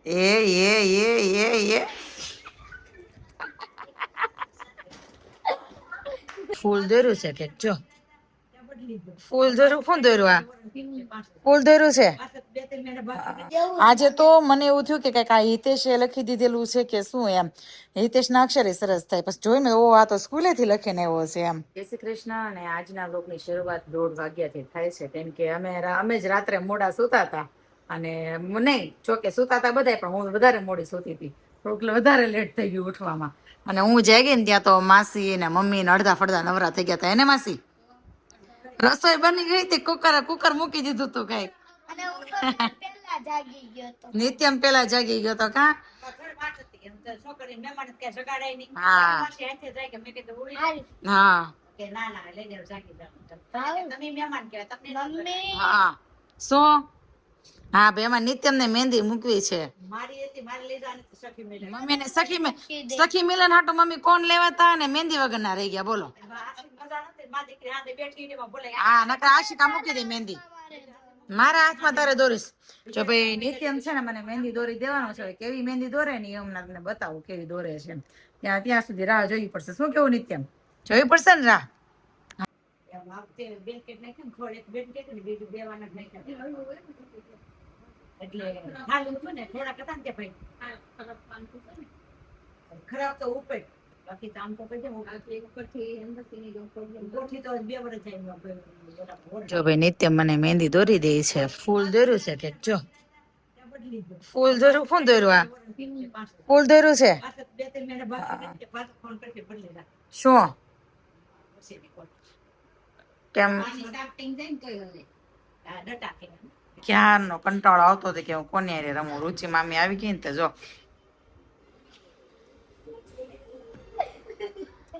એ ફૂલ દોર્યું છે કે જો ફૂલ દોર્યું કોણ દોર્યું આ ફૂલ દોર્યું છે આજે તો મને એવું થયું કે કઈક આ હિતેશે લખી દીધેલું છે કે શું એમ હિતેશ ના અક્ષરે સરસ થાય પછી જોઈ મેં ઓ આ તો સ્કૂલેથી લખીને આવ્યો છે એમ. જય શ્રી કૃષ્ણ. અને આજના બ્લોગની શરૂઆત 1:30 વાગ્યાથી થાય છે કેમ કે અમે જ રાત્રે મોડા સૂતા હતા અને નહીં જોકે સૂતા હતા બધાય પણ હું વધારે મોડી સૂતી હતી એટલે વધારે લેટ થઈ ગયું ઉઠવામાં અને હું જાગી ને ત્યાં તો માસી ને મમ્મી ને અડધા ફડધા નવરા થઈ ગયા હતા એને માસી રસોઈ બની ગઈ હતી કુકર મૂકી દીધું તું કઈક નિત્યમ પેલા જાગી ગયો તો કા હા હા શું હા ભાઈ એમાં નિત્યમ ને મહેંદી મૂકવી છે મમ્મી ને સખી મિલન હાટો મમ્મી કોણ લેવાતા ને મહેંદી વગર ના રહી ગયા બોલો હા નકર આશિકા મૂકી દે મહેંદી મારા હાથમાં તારે દોરીશ જો ભાઈ નિત્યમ છે ને મને મહેંદી દોરી દેવાનો છે કેવી મહેંદી દોરે ને એમ તમને બતાવું કેવી દોરે છે ત્યાં સુધી રાહ જોવી પડશે શું કેવું નિત્યમ જોવી પડશે ને રાહ એટલે ખરાબ તો ઉપર બાકી કામ તો જો ભાઈ નિત્ય મને મહેંદી દોરી દે છે ફૂલ દોર્યું છે કે જો ફૂલ દોર્યું કોણ દોર્યું આ ફૂલ દોર્યું છે શું કેમ ક્યારનો કંટાળો આવતો હતો કે હું કોની હારે રમું રુચિ મામી આવી ગઈ ને તો જો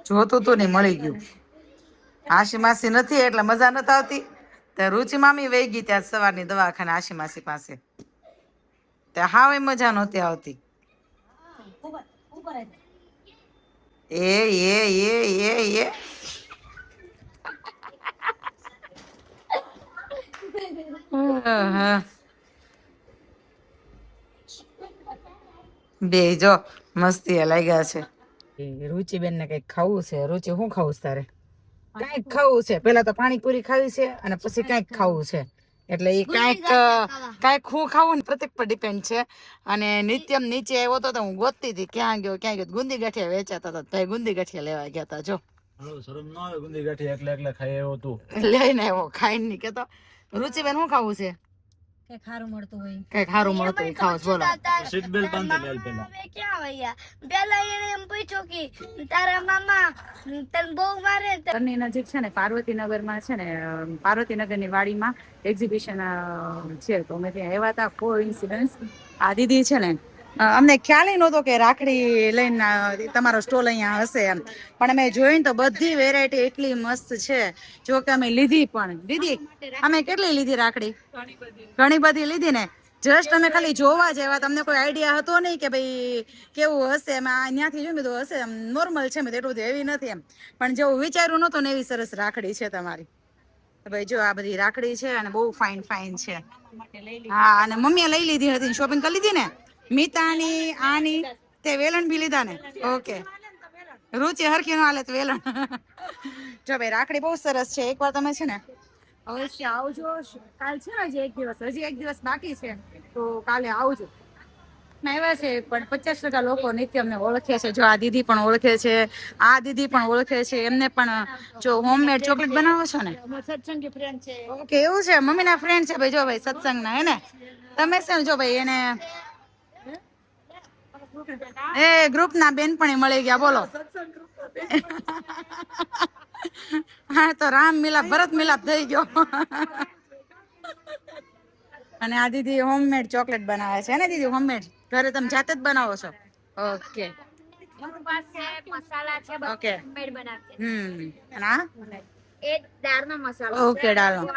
જોતું તું ને મળી ગયું આશી માસી નથી એટલે મજા નથી આવતી તો રુચિ મામી વહી ગઈ ત્યાં સવારની દવાખાને આશી માસી પાસે ત્યાં હાવ મજા નહોતી આવતી એ બે જો મસ્તી લાગ્યા છે રુચિબેન ને કઈક ખાવું છે રુચિ શું ખાવું તારે કઈક ખાવું છે પેલા તો પાણીપુરી ખાવી છે અને પછી કઈક ખાવું છે એટલે એ કઈક હું ખાવું ને પ્રતિક પર ડિપેન્ડ છે અને નિત્યમ નીચે આવ્યો તો હું ગોતતી હતી ક્યાં ગયો ગુંદી ગાંઠિયા વેચાતા હતા ભાઈ ગુંદી ગાંઠિયા લેવા ગયા હતા જો શરમ ના આવે ગુંદી ગાંઠિયા એકલા ખાઈ આવ્યો તું લઈને આવ્યો ખાઈને નહીં કેતો રુચિબેન શું ખાવું છે કઈ ખારું મળતું હોય ખાવ બોલો સીટ બેલ્ટ બાંધી લે પેલા ક્યાં વયા પેલા એને એમ પૂછ્યું કે તારા મામા તને બહુ મારે ઘરની નજીક છે ને પાર્વતીનગર માં છે ને પાર્વતીનગર ની વાડીમાં એક્ઝિબિશન છે તો અમે ત્યાં આવ્યા હતા કોઇન્સિડન્સ આ દીદી છે ને અમને ખ્યાલ નહોતો કે રાખડી લઈને તમારો સ્ટોલ અહીંયા હશે એમ પણ અમે જોઈને તો બધી વેરાયટી એટલી મસ્ત છે જો કે અમે લીધી પણ દીદી અમે કેટલી લીધી રાખડી ઘણી બધી લીધી ને જસ્ટ અમે ખાલી જોવા જેવા તમને કોઈ આઈડિયા હતો નહીં કે ભાઈ કેવું હશે એમાં ત્યાંથી જોયું તો હશે નોર્મલ છે મેં એટલું એવી નથી એમ પણ જેવું વિચાર્યું નહોતું ને એવી સરસ રાખડી છે તમારી ભાઈ જો આ બધી રાખડી છે અને બહુ ફાઇન છે હા અને મમ્મીએ લઈ લીધી હતી શોપિંગ કરી લીધી ને મિતાની આની તે વેલણ બી લીધા ને ઓકે રુચિ હરખી નો હાલે તો વેલણ જો ભાઈ રાખડી બહુ સરસ છે એકવાર તમે છે ને અવશ્ય આવજો કાલ છે ને હજી એક દિવસ બાકી છે તો કાલે આવજો આવ્યા છે પણ 50% લોકો નિત્યમને ઓળખે છે જો આ દીદી પણ ઓળખે છે આ દીદી પણ ઓળખે છે એમને પણ જો હોમમેડ ચોકલેટ બનાવો છો ને સત્સંગી ફ્રેન્ડ છે ઓકે એવું છે મમ્મી ના ફ્રેન્ડ છે ભાઈ જો ભાઈ સત્સંગ ના હે ને તમે છે ને જો ભાઈ એને એ ગ્રુપ ના બેનપણી મળી ગયા બોલો હા તો રામ મિલાપ ભરત મિલાપ થઈ ગયો અને આ દીદી હોમમેડ ચોકલેટ બનાવે છે ને દીદી હોમમેડ ઘરે તમે જાતે જ બનાવો છો ઓકે ઓકે ના ઓકે ડાળનો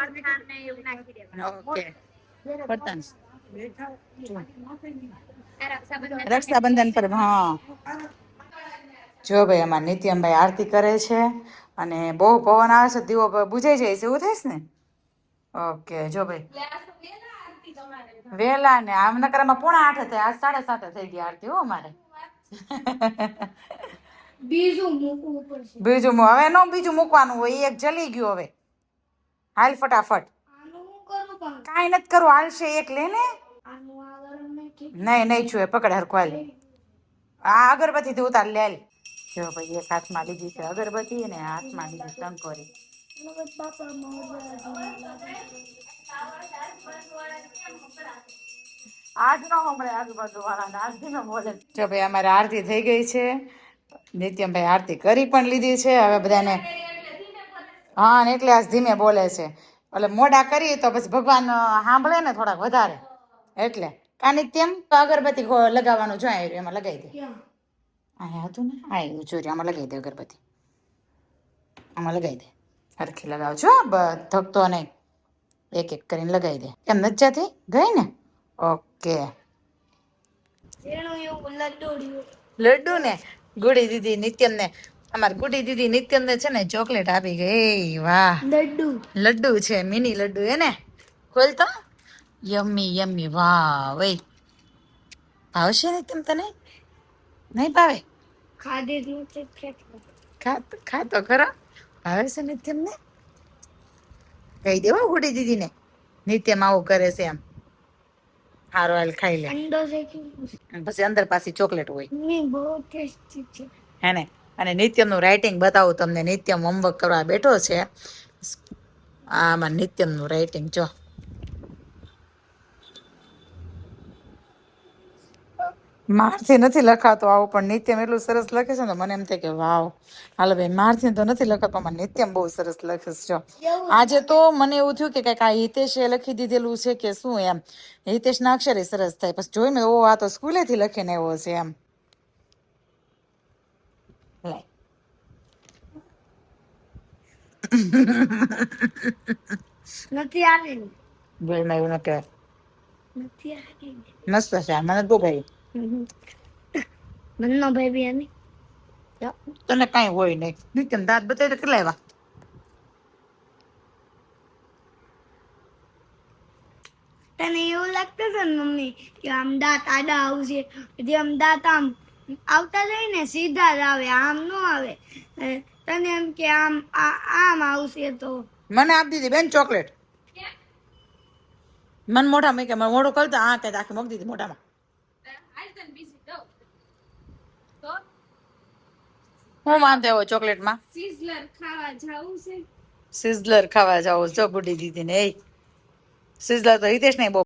ઓકે બર્તન રક્ષાબંધન પર હા જો ભાઈ અમાર નિત્યમભાઈ આરતી કરે છે અને બહુ પવન આવે છે દીવો બુજાઈ જાય છે એવું થાય ને ઓકે જો ભાઈ વેલા ને આમ નકરામાં 7:30 થાય, આજ 7:30 થઈ ગયા આરતી હો અમારે. બીજું હવે નો બીજું મૂકવાનું હોય, ઈ એક જલી ગયું હવે. હાલ ફટાફટ. કાંઈ નથી કરવું, હાલશે એક લે ને. નહીં છુએ, પકડ હરખું હાલ. આ અગરબત્તી થી ઉતાર લે હાલ. જો ભાઈ એક હાથમાં લીધી છે અગરબત્તી ને હાથમાં લીધી શંકોરી. આજ નો હમણાં આજુબાજુ વાળા આજ નો બોલે. જો ભાઈ અમારે આરતી થઈ ગઈ છે, નિત્યમભાઈ આરતી કરી પણ લીધી છે. હવે બધાને હા ને એટલે આજ ધીમે બોલે છે, એટલે મોડા કરીએ તો પછી ભગવાન સાંભળે ને થોડાક વધારે, એટલે કા નિત્યમ અગરબત્તી લગાવવાનું જો એમાં લગાવી દે. અહીંયા હતું ને આ ચોરી, આમાં લગાવી દે અગરબત્તી, આમાં લગાવી દે. હરખી લગાવજો, ધકતો નહીં, એક એક કરીને લગાવી દે. કેમ નથી જાતી? ગઈ ને? ઓકે. લડ્ડુ ને ગુડી દીદી નિત્યમ ને, અમાર ગુડી દીદી નિત્યમ ને છે ને ચોકલેટ આપી ગઈ. વાહ, લડ્ડુ છે, મિની લડ્ડુ હે ને. ખોલ તો. Yummy yummy. વાહ વઈ, ભાવશે નિત્યમ તને? નહીં ભાવે? ખાતો ખરો, ભાવે છે નિત્યમ ને. કહી દેવો ગુડી દીદી ને નિત્યમ આવું કરે છે એમ. હારો હાલ ખાઈ લે. પછી અંદર પાછી ચોકલેટ હોય હે ને. અને નિત્યમ નું રાઇટિંગ બતાવું તમને. નિત્યમ હોમવર્ક કરવા બેઠો છે. આમાં નિત્યમ નું રાઇટિંગ જો. મારથી નથી લખાતો આવું, પણ નિત્યમ એટલું સરસ લખે છે ને મને એમ થાય કે વાવ. હાલો ભાઈ, મારથી તો નથી લખાતો, પણ નિત્યમ બહુ સરસ લખે છે. જો આજે તો મને એવું થયું કે કઈક આ હિતેશે લખી દીધેલું છે કે શું એમ. હિતેશ ના અક્ષરે સરસ થાય, પછી જોઈ મેં ઓ આ તો સ્કૂલે થી લખીને એવો છે એમ. નથી આવેલી ભાઈ, મેં એવું ન કહેવાય. મસ્ત છે, મને તો ભાઈ. મનનો ભાઈ બી આની તને કાંઈ હોય નહીં. નિત્યમ દાંત બતાવી તો કેટલા આવ્યા? તને એવું લાગતું હતું ને મમ્મી કે આમ દાંત આડા આવશે, જે આમ દાંત આમ આવતા જાય ને સીધા જ આવે, આમ ન આવે. તને એમ કે આમ આમ આવશે તો મને આપી દીધી બેન ચોકલેટ. મન મોઢા મેં કે મોઢું ખોલતો આ કે આખી મૂકી દીધી મોઢામાં. હું વાંધો એવો ચોકલેટમાં? સિઝલર ખાવા જાવું જો ગુડી દીદી ને. એ સિઝલર તો હિતેશ ને બહુ